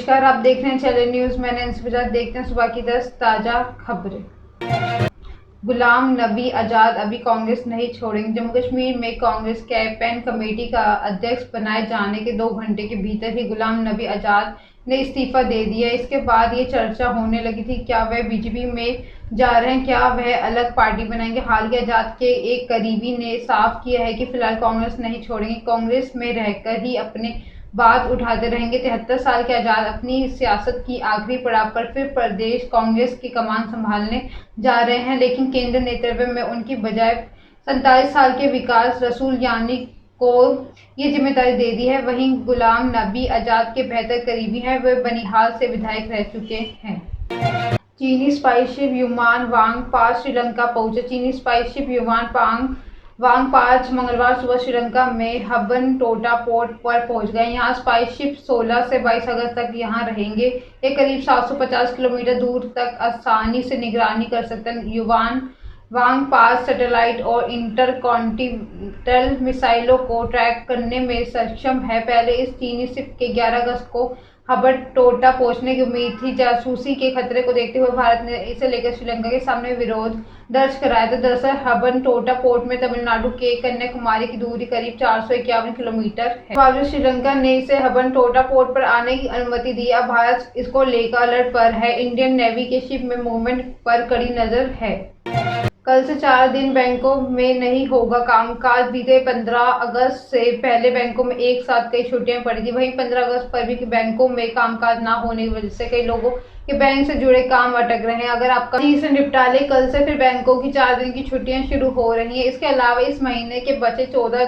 नमस्कार, आप देख रहे हैं चैनल न्यूज़। मैं नैन्सी बजाज। देखते हैं सुबह की 10 ताज़ा खबरें। गुलाम नबी आज़ाद अभी कांग्रेस नहीं छोड़ेंगे। जम्मू कश्मीर में कांग्रेस कैंपेन कमेटी का अध्यक्ष बनाए जाने के 2 घंटे के भीतर ही गुलाम नबी आज़ाद ने इस्तीफा दे दिया। इसके बाद ये चर्चा होने लगी थी, क्या वह बीजेपी में जा रहे हैं, क्या वह अलग पार्टी बनाएंगे। हालांकि आज़ाद के एक करीबी ने साफ किया है कि फिलहाल कांग्रेस नहीं छोड़ेंगे, कांग्रेस में रहकर ही अपने बात उठाते रहेंगे। 73 साल के आज़ाद अपनी सियासत की आखिरी पड़ाव पर फिर प्रदेश कांग्रेस की कमान संभालने जा रहे हैं, लेकिन केंद्र नेतृत्व में उनकी बजाय 47 साल के विकास रसूल यानी को ये जिम्मेदारी दे दी है। वहीं गुलाम नबी आज़ाद के बेहतर करीबी हैं, वे बनिहाल से विधायक रह चुके हैं। चीनी स्पाइसशिप युवान वांग पास श्रीलंका पहुंचे। चीनी स्पाइसशिप युवान वांग पास मंगलवार सुबह श्रीलंका में हम्बनटोटा पोर्ट पर पहुंच गए। यहाँ स्पाइसशिप 16 से 22 अगस्त तक यहाँ रहेंगे। ये करीब 750 किलोमीटर दूर तक आसानी से निगरानी कर सकते हैं। युवान वांग पास सैटेलाइट और इंटरकॉन्टिनेंटल मिसाइलों को ट्रैक करने में सक्षम है। पहले इस चीनी शिप के 11 अगस्त को हम्बनटोटा पहुंचने की उम्मीद थी। जासूसी के खतरे को देखते हुए भारत ने इसे लेकर श्रीलंका के सामने विरोध दर्ज कराया था। दरअसल हम्बनटोटा पोर्ट में तमिलनाडु के कन्याकुमारी की दूरी करीब 451 किलोमीटर है। बावजूद श्रीलंका ने इसे हम्बनटोटा पोर्ट पर आने की अनुमति दी। अब भारत इसको लेकर अलर्ट पर है। इंडियन नेवी के शिप में मूवमेंट पर कड़ी नजर है। कल से 4 दिन बैंकों में नहीं होगा कामकाज। बीते 15 अगस्त से पहले बैंकों में एक साथ कई छुट्टियां पड़ी थी। वहीं 15 अगस्त पर भी बैंकों में कामकाज ना होने की वजह से कई लोगों के बैंक से जुड़े काम अटक रहे हैं। अगर आपका से निपटा ले, कल से फिर बैंकों की 4 दिन की छुट्टियां शुरू हो रही हैं। इसके अलावा इस महीने के बचे 14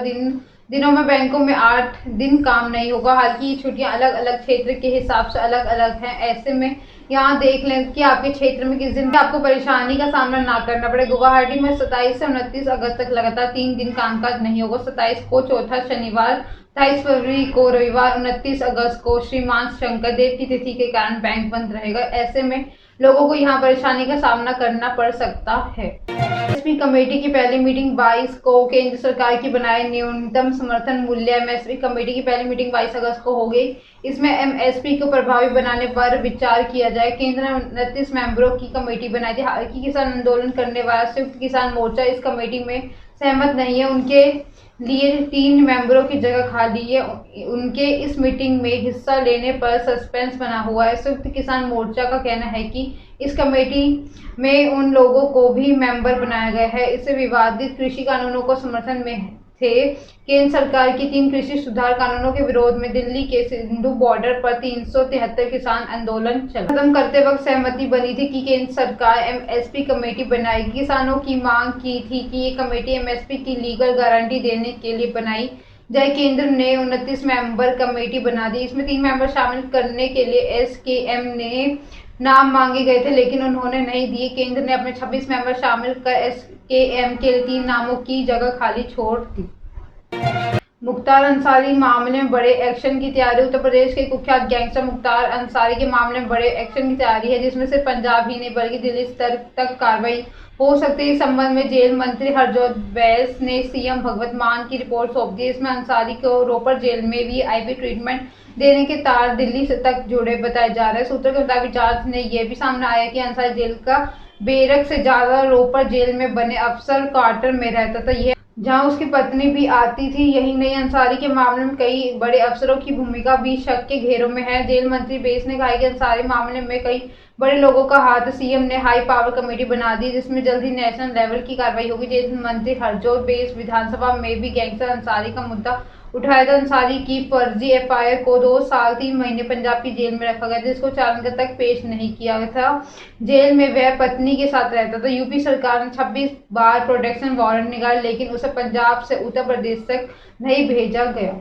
दिनों में बैंकों में 8 दिन काम नहीं होगा। हालांकि ये छुट्टियां अलग अलग क्षेत्र के हिसाब से अलग अलग हैं। ऐसे में यहाँ देख लें कि आपके क्षेत्र में किस दिन आपको परेशानी का सामना ना करना पड़े। गुवाहाटी में 27 से 29 अगस्त तक लगातार 3 दिन कामकाज नहीं होगा। 27 को चौथा शनिवार, 28 फरवरी को रविवार, 29 अगस्त को श्रीमान शंकर देव की तिथि के कारण बैंक बंद रहेगा। ऐसे में लोगों को यहाँ परेशानी का सामना करना पड़ सकता है। एमएसपी कमेटी की पहली मीटिंग 22 को केंद्र सरकार की बनाए न्यूनतम समर्थन मूल्य एमएसपी कमेटी की पहली मीटिंग 22 अगस्त को हो गई। इसमें एमएसपी को प्रभावी बनाने पर विचार किया जाए। केंद्र ने 29 मेंबरों की कमेटी बनाई थी। हालांकि किसान आंदोलन करने वाला संयुक्त किसान मोर्चा इस कमेटी में सहमत नहीं है। उनके लिए 3 मेंबरों की जगह खाली है। उनके इस मीटिंग में हिस्सा लेने पर सस्पेंस बना हुआ है। संयुक्त किसान मोर्चा का कहना है कि इस कमेटी में उन लोगों को भी मेंबर बनाया गया है इससे विवादित कृषि कानूनों को समर्थन में थे। केंद्र सरकार की 3 कृषि सुधार कानूनों के विरोध में दिल्ली के सिंधु बॉर्डर पर 373 किसान आंदोलन चला। खत्म करते वक्त सहमति बनी थी कि केंद्र सरकार एमएसपी कमेटी बनाएगी। किसानों की मांग की थी कि ये कमेटी एमएसपी की लीगल गारंटी देने के लिए बनाई जाए। केंद्र ने 29 मेंबर कमेटी बना दी। इसमें 3 मेंबर शामिल करने के लिए एसकेएम ने नाम मांगे गए थे, लेकिन उन्होंने नहीं दिए। केंद्र ने अपने 26 मेंबर शामिल कर एसकेएम के 3 नामों की जगह खाली छोड़ दी। मुख्तार अंसारी मामले में बड़े एक्शन की तैयारी। उत्तर प्रदेश के कुख्यात गैंगस्टर मुख्तार अंसारी के मामले में बड़े एक्शन की तैयारी है, जिसमें सिर्फ पंजाब ही नहीं बल्कि दिल्ली स्तर तक कार्रवाई हो सकती है। इस संबंध में जेल मंत्री हरजोत बैस ने सीएम भगवंत मान की रिपोर्ट सौंप दी। इसमें अंसारी को रोपर जेल में वीआईपी ट्रीटमेंट देने के तार दिल्ली से तक जुड़े बताए जा रहे हैं। सूत्रों के मुताबिक जांच ने यह भी सामने आया कि अंसारी जेल का बेरक से ज्यादा रोपर जेल में बने अफसर क्वार्टर में रहता था, यह जहां उसकी पत्नी भी आती थी। यही नहीं, अंसारी के मामले में कई बड़े अफसरों की भूमिका भी शक के घेरों में है। जेल मंत्री बेस ने कहा कि अंसारी मामले में कई बड़े लोगों का हाथ। सीएम ने हाई पावर कमेटी बना दी, जिसमें जल्द ही नेशनल लेवल की कार्रवाई होगी। जेल मंत्री हरजोत बैस विधानसभा में भी गैंगस्टर अंसारी का मुद्दा उठाया था। अंसारी की फर्जी एफआईआर को 2 साल 3 महीने पंजाब की जेल में रखा गया, जिसको चालान तक पेश नहीं किया गया था। जेल में वह पत्नी के साथ रहता था। यूपी सरकार ने 26 बार प्रोटेक्शन वारंट निकाले, लेकिन उसे पंजाब से उत्तर प्रदेश तक नहीं भेजा गया।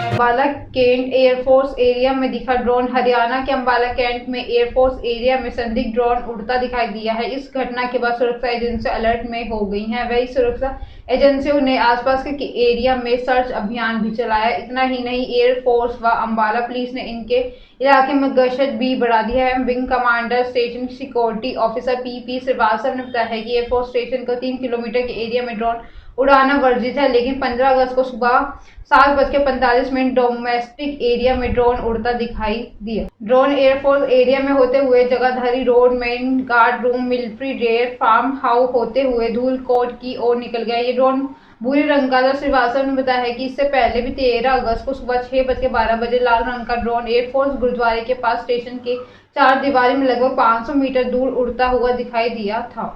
अंबाला कैंट एयरफोर्स एरिया में दिखा ड्रोन। हरियाणा के अंबाला कैंट में एयरफोर्स एरिया में संदिग्ध ड्रोन उड़ता दिखाई दिया है। इस घटना के बाद सुरक्षा एजेंसियां अलर्ट में हो गई हैं। वही सुरक्षा एजेंसियों ने आसपास के एरिया में सर्च अभियान भी चलाया। इतना ही नहीं, एयरफोर्स व अंबाला पुलिस ने इनके इलाके में गश्त भी बढ़ा दी है। Wing commander station security officer PP Srivastava ने बताया है कि एयरफोर्स स्टेशन को 3 किलोमीटर के एरिया में ड्रोन उड़ाना वर्जित है, लेकिन 15 अगस्त को सुबह 7:45 डोमेस्टिक एरिया में ड्रोन उड़ता दिखाई दिया। ड्रोन एयरफोर्स एरिया में होते हुए Jagadhri road, main guard room, military dairy, farm house होते हुए धूलकोट की ओर निकल गया। ये ड्रोन भूरे रंग का था। श्रीवास्तव ने बताया है कि इससे पहले भी 13 अगस्त को सुबह 6:12 लाल रंग का ड्रोन एयरफोर्स गुरुद्वारे के पास स्टेशन के चार दीवारी में लगभग 500 मीटर दूर उड़ता हुआ दिखाई दिया था।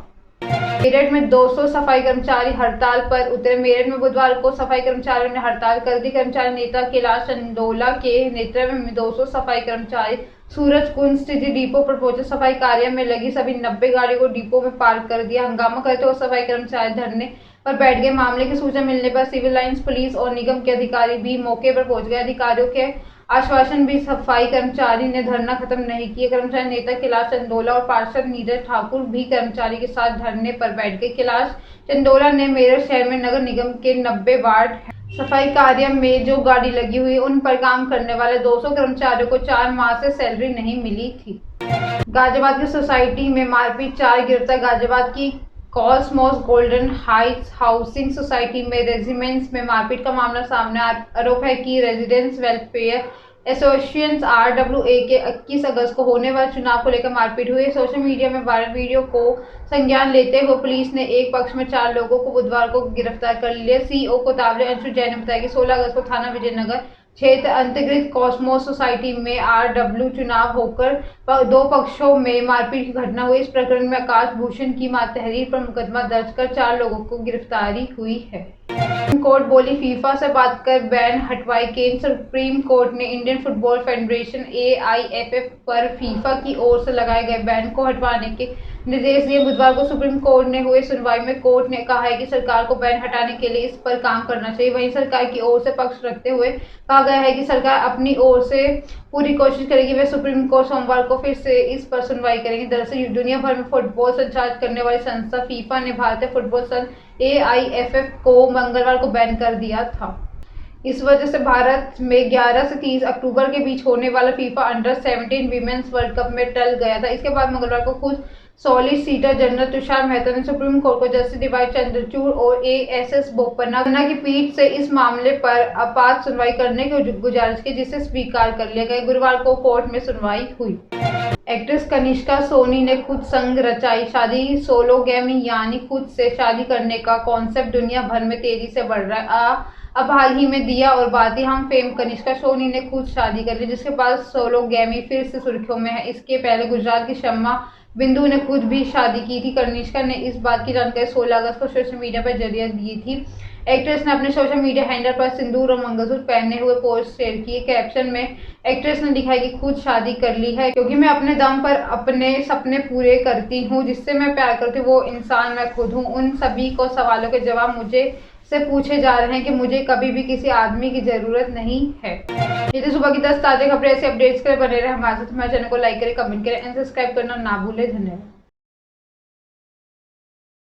मेरठ में 200 सफाई कर्मचारी हड़ताल पर उतरे। मेरठ में बुधवार को सफाई कर्मचारियों ने हड़ताल कर दी। कर्मचारी नेता कैलाश चंदोला के नेतृत्व में 200 सफाई कर्मचारी सूरजकुंड स्थित डिपो पर पहुंचे। सफाई कार्य में लगी सभी 90 गाड़ियों को डिपो में पार्क कर दिया। हंगामा करते हुए सफाई कर्मचारी धरने पर बैठ गए। मामले की सूचना मिलने पर सिविल लाइंस पुलिस और निगम के अधिकारी भी मौके पर पहुंच गए। अधिकारियों के आश्वासन भी सफाई कर्मचारी ने धरना खत्म नहीं किया। कर्मचारी नेता कैलाश चंदोला और पार्षद नीरज ठाकुर भी कर्मचारी के साथ धरने पर बैठ गए। कैलाश चंदोला ने मेरठ शहर में नगर निगम के 90 वार्ड सफाई कार्य में जो गाड़ी लगी हुई उन पर काम करने वाले 200 कर्मचारियों को 4 माह से सैलरी नहीं मिली थी। गाजियाबाद की सोसाइटी में मारपीट, 4 गिरफ्तार। गाजियाबाद की Cosmos golden Heights housing society में रेजिडेंस में मारपीट का मामला सामने आरोप है कि रेजिडेंस वेलफेयर एसोसिएशन RWA के 21 अगस्त को होने वाले चुनाव को लेकर मारपीट हुई। सोशल मीडिया में वायरल वीडियो को संज्ञान लेते हुए पुलिस ने एक पक्ष में 4 लोगों को बुधवार को गिरफ्तार कर लिया। सीओ कोतवाली अंशु जैन ने बताया कि 16 अगस्त को थाना विजयनगर क्षेत्र अंतर्गत कॉस्मोस सोसाइटी में RW चुनाव होकर 2 पक्षों में मारपीट की घटना हुई। इस प्रकरण में आकाश भूषण की तहरीर पर मुकदमा दर्ज कर 4 लोगों को गिरफ्तारी हुई है। सुप्रीम कोर्ट बोली, फीफा से बात कर बैन हटवाई केंद्र। सुप्रीम कोर्ट ने इंडियन फुटबॉल फेडरेशन AIFF पर फीफा की ओर से लगाए गए बैन को हटवाने के निर्देश दिए। बुधवार को सुप्रीम कोर्ट ने हुए सुनवाई में कोर्ट ने कहा है कि सरकार को बैन हटाने के लिए इस पर काम करना चाहिए। वहीं सरकार की ओर से पक्ष रखते हुए कहा गया है कि सरकार अपनी ओर से पूरी कोशिश करेगी। वे सुप्रीम कोर्ट सोमवार को फिर से इस पर सुनवाई करेंगे। दरअसल दुनिया भर में फुटबॉल संचालित करने वाली संस्था फीफा ने भारतीय फुटबॉल संघ AIFF को मंगलवार को बैन कर दिया था। इस वजह से भारत में 11 से 30 अक्टूबर के बीच होने वाला FIFA under-17 women's world cup में टल गया था। इसके बाद मंगलवार को खुद सॉलिसिटर जनरल तुषार मेहता ने सुप्रीम कोर्ट को जस्टिस DY चंद्रचूड़ और ASS बोपन्ना की पीठ से इस मामले पर आपात सुनवाई करने की गुजारिश की, जिसे स्वीकार कर लिया गया। गुरुवार को कोर्ट में सुनवाई हुई। एक्ट्रेस कनिष्का सोनी ने खुद संग रचाई शादी। सोलोगैमी यानी खुद से शादी करने का कॉन्सेप्ट दुनिया भर में तेजी से बढ़ रहा है। अब हाल ही में दिया और बाती हम फेम कनिष्का सोनी ने खुद शादी कर ली, जिसके बाद सोलोगैमी फिर से सुर्खियों में है। इसके पहले गुजरात की शम्मा बिंदु ने खुद भी शादी की थी। कनिष्का ने इस बात की जानकारी 16 अगस्त को सोशल मीडिया पर जरिए दी थी। एक्ट्रेस ने अपने सोशल मीडिया हैंडल पर सिंदूर और मंगलसूत्र पहने हुए पोस्ट शेयर की। कैप्शन में एक्ट्रेस ने लिखा है कि खुद शादी कर ली है क्योंकि मैं अपने दम पर अपने सपने पूरे करती हूँ। जिससे मैं प्यार करती हूँ वो इंसान मैं खुद हूँ। उन सभी को सवालों के जवाब मुझे से पूछे जा रहे हैं कि मुझे कभी भी किसी आदमी की जरूरत नहीं है। ये तो सुबह की 10 ताज़ा खबरें। ऐसे अपडेट्स के लिए बने रहे हमारे साथ। हमारे चैनल को लाइक करें, कमेंट करें एंड सब्सक्राइब करना ना भूलें। धन्यवाद।